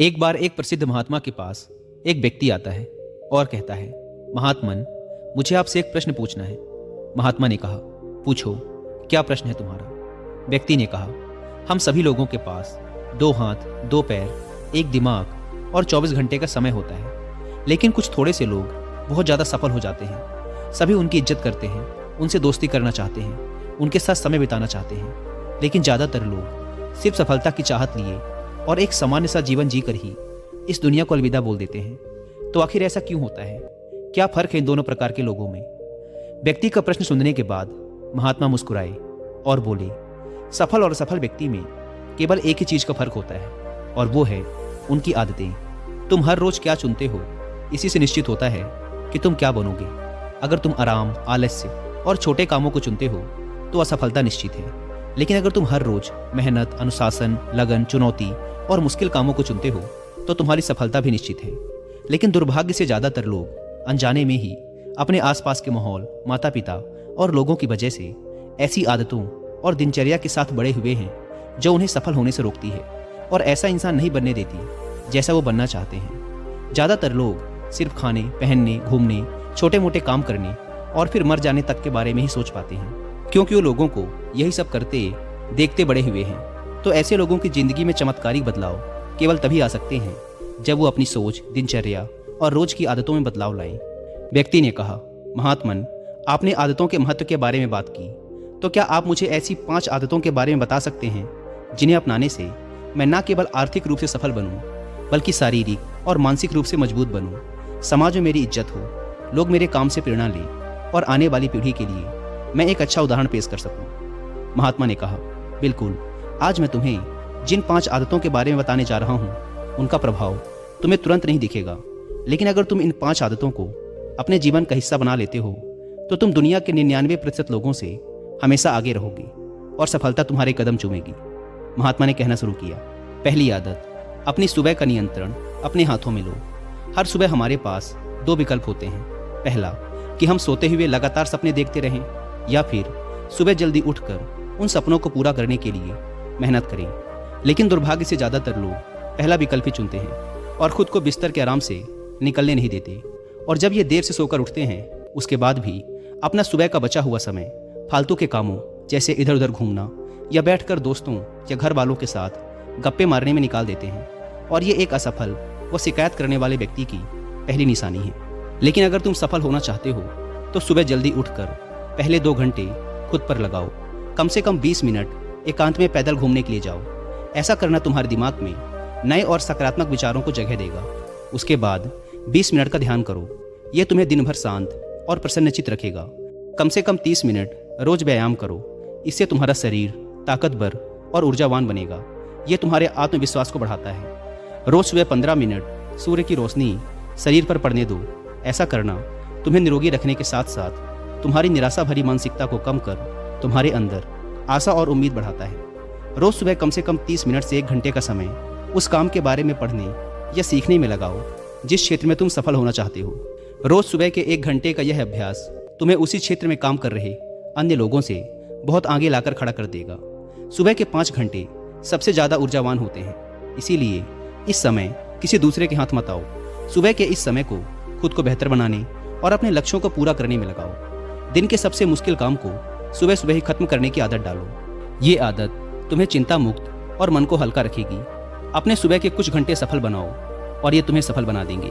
एक बार एक प्रसिद्ध महात्मा के पास एक व्यक्ति आता है और कहता है, महात्मन, मुझे आपसे एक प्रश्न पूछना है। महात्मा ने कहा, पूछो, क्या प्रश्न है तुम्हारा? व्यक्ति ने कहा, हम सभी लोगों के पास 2 हाथ, 2 पैर, एक दिमाग और 24 घंटे का समय होता है, लेकिन कुछ थोड़े से लोग बहुत ज़्यादा सफल हो जाते हैं। सभी उनकी इज्जत करते हैं, उनसे दोस्ती करना चाहते हैं, उनके साथ समय बिताना चाहते हैं, लेकिन ज़्यादातर लोग सिर्फ सफलता की चाहत लिए और एक सामान्य सा जीवन जीकर ही इस दुनिया को अलविदा बोल देते हैं। तो आखिर ऐसा क्यों होता है? क्या फर्क है इन दोनों प्रकार के लोगों में? व्यक्ति का प्रश्न सुनने के बाद महात्मा मुस्कुराए और बोले, सफल और असफल व्यक्ति में केवल एक ही चीज का फर्क होता है और वो है उनकी आदतें। तुम हर रोज क्या चुनते हो, इसी से निश्चित होता है कि तुम क्या बनोगे। अगर तुम आराम, आलस्य और छोटे कामों को चुनते हो तो असफलता निश्चित है, लेकिन अगर तुम हर रोज मेहनत, अनुशासन, लगन, चुनौती और मुश्किल कामों को चुनते हो तो तुम्हारी सफलता भी निश्चित है। लेकिन दुर्भाग्य से ज़्यादातर लोग अनजाने में ही अपने आसपास के माहौल, माता पिता और लोगों की वजह से ऐसी आदतों और दिनचर्या के साथ बड़े हुए हैं जो उन्हें सफल होने से रोकती है और ऐसा इंसान नहीं बनने देती जैसा वो बनना चाहते हैं। ज़्यादातर लोग सिर्फ खाने, पहनने, घूमने, छोटे मोटे काम करने और फिर मर जाने तक के बारे में ही सोच पाते हैं, क्योंकि वो लोगों को यही सब करते देखते बड़े हुए हैं। तो ऐसे लोगों की जिंदगी में चमत्कारिक बदलाव केवल तभी आ सकते हैं जब वो अपनी सोच, दिनचर्या और रोज की आदतों में बदलाव लाएं। व्यक्ति ने कहा, महात्मन, आपने आदतों के महत्व के बारे में बात की, तो क्या आप मुझे ऐसी 5 आदतों के बारे में बता सकते हैं जिन्हें अपनाने से मैं न केवल आर्थिक रूप से सफल बनूं, बल्कि शारीरिक और मानसिक रूप से मजबूत बनूं, समाज में मेरी इज्जत हो, लोग मेरे काम से प्रेरणा लें और आने वाली पीढ़ी के लिए मैं एक अच्छा उदाहरण पेश कर सकूं? महात्मा ने कहा, बिल्कुल, आज मैं तुम्हें जिन 5 आदतों के बारे में बताने जा रहा हूं, उनका प्रभाव तुम्हें तुरंत नहीं दिखेगा, लेकिन अगर तुम इन 5 आदतों को अपने जीवन का हिस्सा बना लेते हो तो तुम दुनिया के 99% लोगों से हमेशा आगे रहोगे और सफलता तुम्हारे कदम चूमेगी। महात्मा ने कहना शुरू किया, पहली आदत, अपनी सुबह का नियंत्रण अपने हाथों में लो। हर सुबह हमारे पास 2 विकल्प होते हैं। पहला, कि हम सोते हुए लगातार सपने देखते रहें, या फिर सुबह जल्दी उठकर उन सपनों को पूरा करने के लिए मेहनत करें। लेकिन दुर्भाग्य से ज़्यादातर लोग पहला विकल्प ही चुनते हैं और खुद को बिस्तर के आराम से निकलने नहीं देते। और जब ये देर से सोकर उठते हैं, उसके बाद भी अपना सुबह का बचा हुआ समय फालतू के कामों जैसे इधर उधर घूमना या बैठकर दोस्तों या घर वालों के साथ गप्पे मारने में निकाल देते हैं। और ये एक असफल व शिकायत करने वाले व्यक्ति की पहली निशानी है। लेकिन अगर तुम सफल होना चाहते हो तो सुबह जल्दी उठकर पहले 2 घंटे खुद पर लगाओ। कम से कम 20 मिनट एकांत में पैदल घूमने के लिए जाओ। ऐसा करना तुम्हारे दिमाग में नए और सकारात्मक विचारों को जगह देगा। उसके बाद 20 मिनट का ध्यान करो। यह तुम्हें दिन भर शांत और प्रसन्नचित्त रखेगा। कम से कम 30 मिनट रोज व्यायाम करो। इससे तुम्हारा शरीर ताकतवर और ऊर्जावान बनेगा। यह तुम्हारे आत्मविश्वास को बढ़ाता है। रोज सुबह 15 मिनट सूर्य की रोशनी शरीर पर पड़ने दो। ऐसा करना तुम्हें निरोगी रखने के साथ साथ तुम्हारी निराशा भरी मानसिकता को कम कर तुम्हारे अंदर आशा और उम्मीद बढ़ाता है। रोज सुबह कम से कम 30 मिनट से 1 घंटे का समय उस काम के बारे में पढ़ने या सीखने में लगाओ जिस क्षेत्र में तुम सफल होना चाहते हो। रोज सुबह के 1 घंटे का यह अभ्यास तुम्हें उसी क्षेत्र में काम कर रहे अन्य लोगों से बहुत आगे लाकर खड़ा कर देगा। सुबह के 5 घंटे सबसे ज़्यादा ऊर्जावान होते हैं, इसीलिए इस समय किसी दूसरे के हाथ मत आओ। सुबह के इस समय को खुद को बेहतर बनाने और अपने लक्ष्यों को पूरा करने में लगाओ। दिन के सबसे मुश्किल काम को सुबह सुबह ही खत्म करने की आदत डालो। ये आदत तुम्हें चिंता मुक्त और मन को हल्का रखेगी। अपने सुबह के कुछ घंटे सफल बनाओ और ये तुम्हें सफल बना देंगे।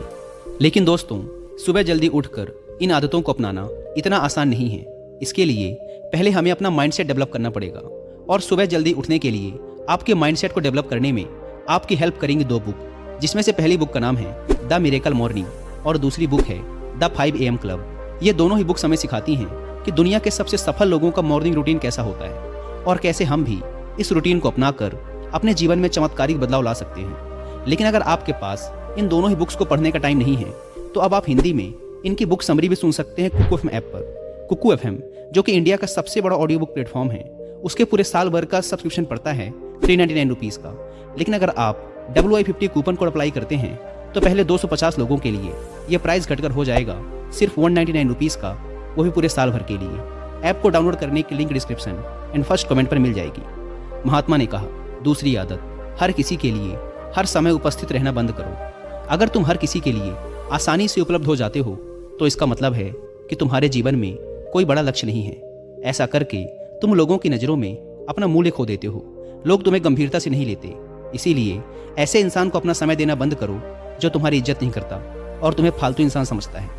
लेकिन दोस्तों, सुबह जल्दी उठकर इन आदतों को अपनाना इतना आसान नहीं है। इसके लिए पहले हमें अपना माइंडसेट डेवलप करना पड़ेगा। और सुबह जल्दी उठने के लिए आपके माइंडसेट को डेवलप करने में आपकी हेल्प करेंगी 2 बुक, जिसमें से पहली बुक का नाम है द मिरेकल मॉर्निंग और दूसरी बुक है द 5 AM क्लब। ये दोनों ही बुक्स हमें सिखाती हैं कि दुनिया के सबसे सफल लोगों का मॉर्निंग रूटीन कैसा होता है और कैसे हम भी इस रूटीन को अपनाकर अपने जीवन में चमत्कारिक बदलाव ला सकते हैं। लेकिन अगर आपके पास इन दोनों ही बुक्स को पढ़ने का टाइम नहीं है तो अब आप हिंदी में इनकी बुक समरी भी सुन सकते हैं कुकू FM ऐप पर। कुकू FM, जो कि इंडिया का सबसे बड़ा ऑडियो बुक प्लेटफॉर्म है, उसके पूरे साल भर का सब्सक्रिप्शन पड़ता है 399 रुपीज़ का। लेकिन अगर आप WI50 कूपन कोड अप्लाई करते हैं तो पहले 250 लोगों के लिए यह प्राइस घटकर हो जाएगा सिर्फ 199 रुपीज़ का, वो भी पूरे साल भर के लिए। ऐप को डाउनलोड करने की link description and first comment पर मिल जाएगी। महात्मा ने कहा, दूसरी आदत, हर किसी के लिए हर समय उपस्थित रहना बंद करो। अगर तुम हर किसी के लिए आसानी से उपलब्ध हो जाते हो तो इसका मतलब है कि तुम्हारे जीवन में कोई बड़ा लक्ष्य नहीं है। ऐसा करके तुम लोगों की नज़रों में अपना मूल्य खो देते हो। लोग तुम्हें गंभीरता से नहीं लेते। इसीलिए ऐसे इंसान को अपना समय देना बंद करो जो तुम्हारी इज्जत नहीं करता और तुम्हें फालतू इंसान समझता है।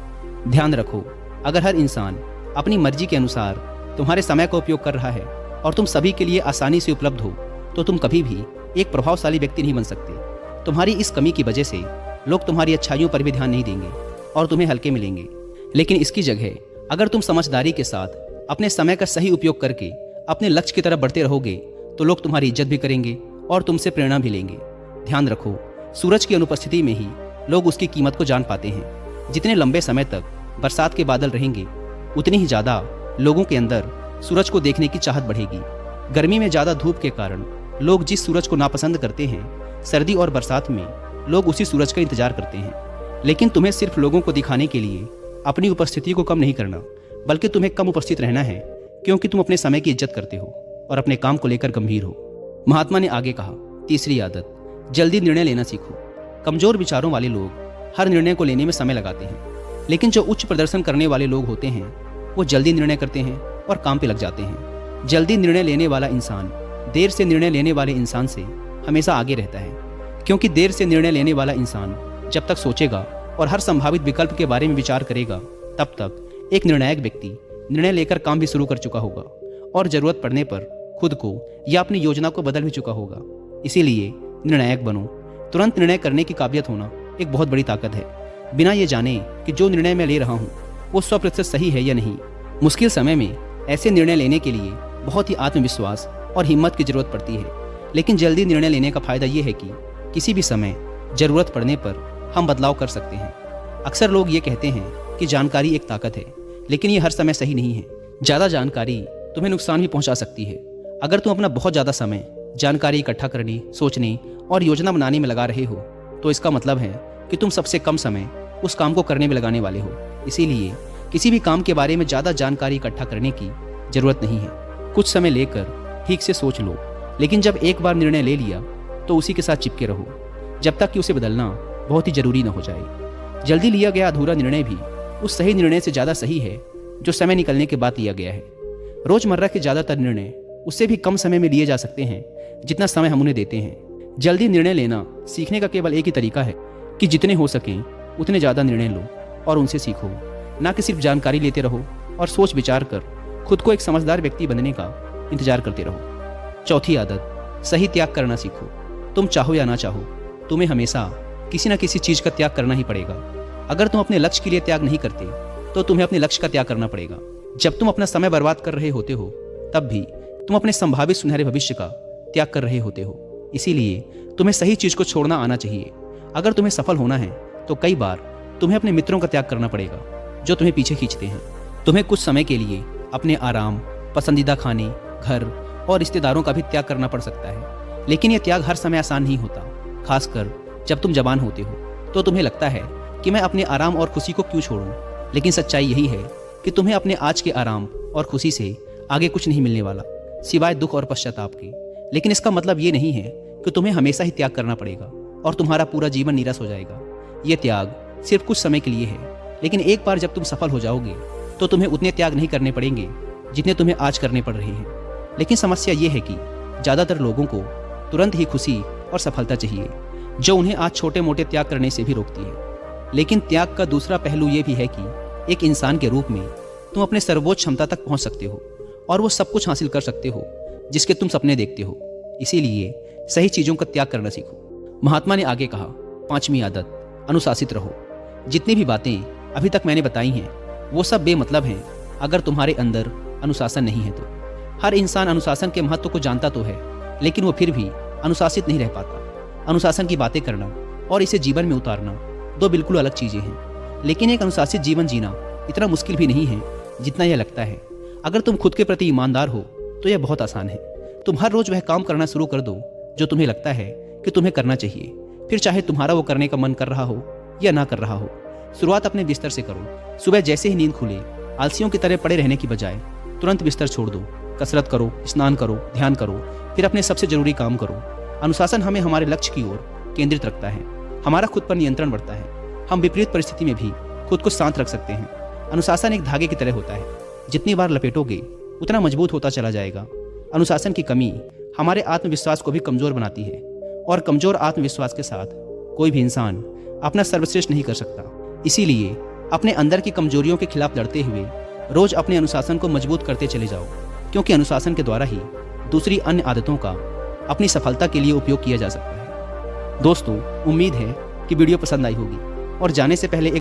ध्यान रखो, अगर हर इंसान अपनी मर्जी के अनुसार तुम्हारे समय का उपयोग कर रहा है और तुम सभी के लिए आसानी से उपलब्ध हो तो तुम कभी भी एक प्रभावशाली व्यक्ति नहीं बन सकते। तुम्हारी इस कमी की वजह से लोग तुम्हारी अच्छाइयों पर भी ध्यान नहीं देंगे और तुम्हें हल्के मिलेंगे। लेकिन इसकी जगह अगर तुम समझदारी के साथ अपने समय का सही उपयोग करके अपने लक्ष्य की तरफ बढ़ते रहोगे तो लोग तुम्हारी इज्जत भी करेंगे और तुमसे प्रेरणा भी लेंगे। ध्यान रखो, सूरज की अनुपस्थिति में ही लोग उसकी कीमत को जान पाते हैं। जितने लंबे समय तक बरसात के बादल रहेंगे उतनी ही ज़्यादा लोगों के अंदर सूरज को देखने की चाहत बढ़ेगी। गर्मी में ज़्यादा धूप के कारण लोग जिस सूरज को नापसंद करते हैं, सर्दी और बरसात में लोग उसी सूरज का इंतजार करते हैं। लेकिन तुम्हें सिर्फ लोगों को दिखाने के लिए अपनी उपस्थिति को कम नहीं करना, बल्कि तुम्हें कम उपस्थित रहना है क्योंकि तुम अपने समय की इज्जत करते हो और अपने काम को लेकर गंभीर हो। महात्मा ने आगे कहा, तीसरी आदत, जल्दी निर्णय लेना सीखो। कमजोर विचारों वाले लोग हर निर्णय को लेने में समय लगाते हैं, लेकिन जो उच्च प्रदर्शन करने वाले लोग होते हैं वो जल्दी निर्णय करते हैं और काम पे लग जाते हैं। जल्दी निर्णय लेने वाला इंसान देर से निर्णय लेने वाले इंसान से हमेशा आगे रहता है, क्योंकि देर से निर्णय लेने वाला इंसान जब तक सोचेगा और हर संभावित विकल्प के बारे में विचार करेगा तब तक एक निर्णायक व्यक्ति निर्णय लेकर काम भी शुरू कर चुका होगा और जरूरत पड़ने पर खुद को या अपनी योजना को बदल भी चुका होगा। इसीलिए निर्णायक बनो। तुरंत निर्णय करने की काबिलियत होना एक बहुत बड़ी ताकत है, बिना ये जाने कि जो निर्णय मैं ले रहा हूँ वो 100% सही है या नहीं। मुश्किल समय में ऐसे निर्णय लेने के लिए बहुत ही आत्मविश्वास और हिम्मत की जरूरत पड़ती है। लेकिन जल्दी निर्णय लेने का फायदा ये है कि किसी भी समय जरूरत पड़ने पर हम बदलाव कर सकते हैं। अक्सर लोग ये कहते हैं कि जानकारी एक ताकत है, लेकिन ये हर समय सही नहीं है। ज़्यादा जानकारी तुम्हें नुकसान भी पहुंचा सकती है। अगर तुम अपना बहुत ज़्यादा समय जानकारी इकट्ठा करने, सोचने और योजना बनाने में लगा रहे हो तो इसका मतलब है कि तुम सबसे कम समय उस काम को करने में लगाने वाले हो। इसीलिए किसी भी काम के बारे में ज़्यादा जानकारी इकट्ठा करने की ज़रूरत नहीं है। कुछ समय लेकर ठीक से सोच लो, लेकिन जब एक बार निर्णय ले लिया तो उसी के साथ चिपके रहो जब तक कि उसे बदलना बहुत ही ज़रूरी न हो जाए। जल्दी लिया गया अधूरा निर्णय भी उस सही निर्णय से ज़्यादा सही है जो समय निकलने के बाद लिया गया है। रोज़मर्रा के ज़्यादातर निर्णय उससे भी कम समय में लिए जा सकते हैं जितना समय हम उन्हें देते हैं। जल्दी निर्णय लेना सीखने का केवल एक ही तरीका है कि जितने हो सकें उतने ज़्यादा निर्णय लो और उनसे सीखो, ना कि सिर्फ जानकारी लेते रहो और सोच विचार कर खुद को एक समझदार व्यक्ति बनने का इंतजार करते रहो। चौथी आदत, सही त्याग करना सीखो। तुम चाहो या ना चाहो तुम्हें हमेशा किसी न किसी चीज़ का त्याग करना ही पड़ेगा। अगर तुम अपने लक्ष्य के लिए त्याग नहीं करते तो तुम्हें अपने लक्ष्य का त्याग करना पड़ेगा। जब तुम अपना समय बर्बाद कर रहे होते हो तब भी तुम अपने संभावित सुनहरे भविष्य का त्याग कर रहे होते हो। इसीलिए तुम्हें सही चीज़ को छोड़ना आना चाहिए। अगर तुम्हें सफल होना है तो कई बार तुम्हें अपने मित्रों का त्याग करना पड़ेगा जो तुम्हें पीछे खींचते हैं। तुम्हें कुछ समय के लिए अपने आराम, पसंदीदा खाने, घर और रिश्तेदारों का भी त्याग करना पड़ सकता है। लेकिन यह त्याग हर समय आसान नहीं होता। खासकर जब तुम जवान होते हो तो तुम्हें लगता है कि मैं अपने आराम और खुशी को क्यों छोड़ूं। लेकिन सच्चाई यही है कि तुम्हें अपने आज के आराम और खुशी से आगे कुछ नहीं मिलने वाला सिवाय दुख और पश्चाताप के। लेकिन इसका मतलब ये नहीं है कि तुम्हें हमेशा ही त्याग करना पड़ेगा और तुम्हारा पूरा जीवन नीरस हो जाएगा। ये त्याग सिर्फ कुछ समय के लिए है, लेकिन एक बार जब तुम सफल हो जाओगे तो तुम्हें उतने त्याग नहीं करने पड़ेंगे जितने तुम्हें आज करने पड़ रहे हैं। लेकिन समस्या ये है कि ज़्यादातर लोगों को तुरंत ही खुशी और सफलता चाहिए, जो उन्हें आज छोटे मोटे त्याग करने से भी रोकती है। लेकिन त्याग का दूसरा पहलू ये भी है कि एक इंसान के रूप में तुम अपने सर्वोच्च क्षमता तक पहुंच सकते हो और वो सब कुछ हासिल कर सकते हो जिसके तुम सपने देखते हो। इसीलिए सही चीज़ों का त्याग करना सीखो। महात्मा ने आगे कहा, पांचवी आदत, अनुशासित रहो। जितनी भी बातें अभी तक मैंने बताई हैं वो सब बेमतलब हैं अगर तुम्हारे अंदर अनुशासन नहीं है तो। हर इंसान अनुशासन के महत्व को जानता तो है, लेकिन वो फिर भी अनुशासित नहीं रह पाता। अनुशासन की बातें करना और इसे जीवन में उतारना दो बिल्कुल अलग चीज़ें हैं। लेकिन एक अनुशासित जीवन जीना इतना मुश्किल भी नहीं है जितना यह लगता है। अगर तुम खुद के प्रति ईमानदार हो तो यह बहुत आसान है। तुम हर रोज़ वह काम करना शुरू कर दो जो तुम्हें लगता है कि तुम्हें करना चाहिए, फिर चाहे तुम्हारा वो करने का मन कर रहा हो या ना कर रहा हो। शुरुआत अपने बिस्तर से करो। सुबह जैसे ही नींद खुले आलसियों की तरह पड़े रहने की बजाय तुरंत बिस्तर छोड़ दो। कसरत करो, स्नान करो, ध्यान करो, फिर अपने सबसे ज़रूरी काम करो। अनुशासन हमें हमारे लक्ष्य की ओर केंद्रित रखता है। हमारा खुद पर नियंत्रण बढ़ता है। हम विपरीत परिस्थिति में भी खुद को शांत रख सकते हैं। अनुशासन एक धागे की तरह होता है, जितनी बार लपेटोगे उतना मजबूत होता चला जाएगा। अनुशासन की कमी हमारे आत्मविश्वास को भी कमज़ोर बनाती है, और कमज़ोर आत्मविश्वास के साथ कोई भी इंसान अपना सर्वश्रेष्ठ नहीं कर सकता। इसीलिए अपने अंदर की कमजोरियों के खिलाफ लड़ते हुए रोज अपने अनुशासन को मजबूत करते चले जाओ, क्योंकि अनुशासन के द्वारा ही दूसरी अन्य आदतों का अपनी सफलता के लिए उपयोग किया जा सकता है। दोस्तों, उम्मीद है कि वीडियो पसंद आई होगी, और जाने से पहले एक